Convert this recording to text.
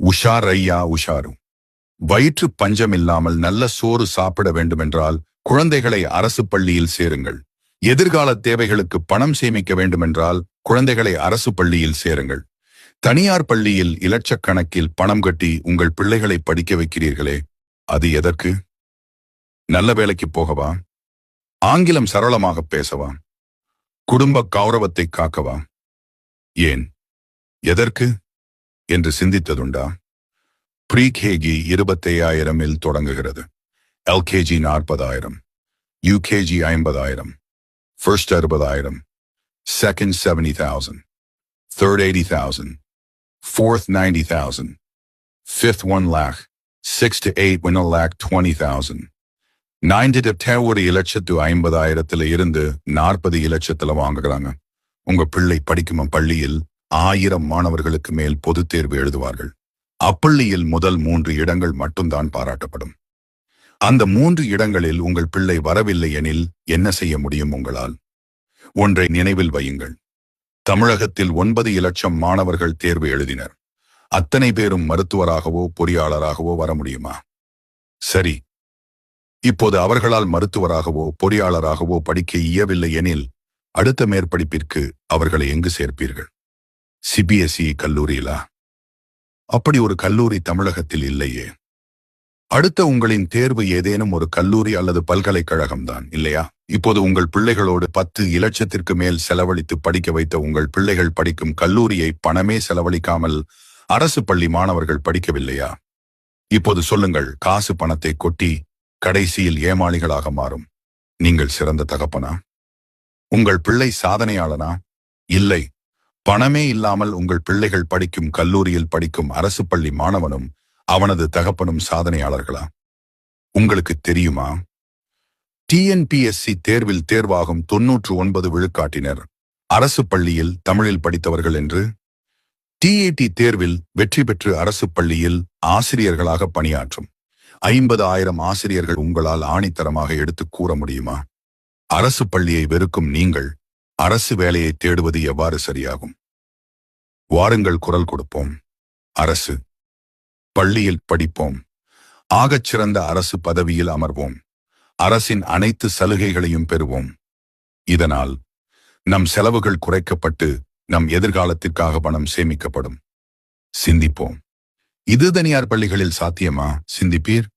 உஷார் ஐயா உஷாரு. வயிற்று பஞ்சம் இல்லாமல் நல்ல சோறு சாப்பிட வேண்டுமென்றால் குழந்தைகளை அரசு பள்ளியில் சேருங்கள். எதிர்கால தேவைகளுக்கு பணம் சேமிக்க வேண்டுமென்றால் குழந்தைகளை அரசு பள்ளியில் சேருங்கள். தனியார் பள்ளியில் இலட்சக்கணக்கில் பணம் கட்டி உங்கள் பிள்ளைகளை படிக்க வைக்கிறீர்களே, அது எதற்கு? நல்ல வேலைக்கு போகவா? ஆங்கிலம் சரளமாக பேசவா? குடும்ப கௌரவத்தை காக்கவா? ஏன், எதற்கு என்று சிந்தித்ததுண்டா? ப்ரீகேஜி 25,000 தொடங்குகிறது. LKG 40,000, UKG 50,000, first 60,000, second 70,000, third 80,000, fourth 90,000, fifth 1 lakh, 6 to 8 1 lakh 20,000. 9 to 10 1,50,000 இருந்து 40,00,000 வாங்குகிறாங்க. உங்க பிள்ளை படிக்கும் பள்ளியில் 1000 மாணவர்களுக்கு மேல் பொதுத் தேர்வு எழுதுவார்கள். அப்பள்ளியில் முதல் 3 இடங்கள் மட்டும்தான் பாராட்டப்படும். அந்த 3 இடங்களில் உங்கள் பிள்ளை வரவில்லை எனில் என்ன செய்ய முடியும் உங்களால்? ஒன்றை நினைவில் வையுங்கள். தமிழகத்தில் 9,00,000 மாணவர்கள் தேர்வு எழுதினர். அத்தனை பேரும் மருத்துவராகவோ பொறியாளராகவோ வர முடியுமா? சரி, இப்போது அவர்களால் மருத்துவராகவோ பொறியாளராகவோ படிக்க இயலவில்லை எனில் அடுத்த மேற்படிப்பிற்கு அவர்களை எங்கு சேர்ப்பீர்கள்? சிபிஎஸ்இ கல்லூரியிலா? அப்படி ஒரு கல்லூரி தமிழகத்தில் இல்லையே. அடுத்த உங்களின் தேர்வு ஏதேனும் ஒரு கல்லூரி அல்லது பல்கலைக்கழகம்தான், இல்லையா? இப்போது உங்கள் பிள்ளைகளோடு 10,00,000 மேல் செலவழித்து படிக்க வைத்த உங்கள் பிள்ளைகள் படிக்கும் கல்லூரியை பணமே செலவழிக்காமல் அரசு பள்ளி மாணவர்கள் படிக்கவில்லையா? இப்போது சொல்லுங்கள், காசு பணத்தை கொட்டி கடைசியில் ஏமாளிகளாக மாறும் நீங்கள் சிறந்த தகப்பனா? உங்கள் பிள்ளை சாதனையாளனா? இல்லை. பணமே இல்லாமல் உங்கள் பிள்ளைகள் படிக்கும் கல்லூரியில் படிக்கும் அரசு பள்ளி மாணவனும் அவனது தகப்பனும் சாதனையாளர்களா? உங்களுக்கு தெரியுமா? டிஎன்பிஎஸ்சி தேர்வில் தேர்வாகும் 99 விழுக்காட்டினர் அரசு பள்ளியில் தமிழில் படித்தவர்கள் என்று. டிஏடி தேர்வில் வெற்றி பெற்று அரசு பள்ளியில் ஆசிரியர்களாக பணியாற்றும் 50,000 ஆசிரியர்கள் உங்களால் ஆணித்தரமாக எடுத்து கூற முடியுமா? அரசு பள்ளியை வெறுக்கும் நீங்கள் அரசு வேலையை தேடுவது எவ்வாறு சரியாகும்? வாருங்கள், குரல் கொடுப்போம். அரசு பள்ளியில் படிப்போம். ஆகச் சிறந்த அரசு பதவியில் அமர்வோம். அரசின் அனைத்து சலுகைகளையும் பெறுவோம். இதனால் நம் செலவுகள் குறைக்கப்பட்டு நம் எதிர்காலத்திற்காக பணம் சேமிக்கப்படும். சிந்திப்போம். இது தனியார் பள்ளிகளில் சாத்தியமா? சிந்திப்பீர்?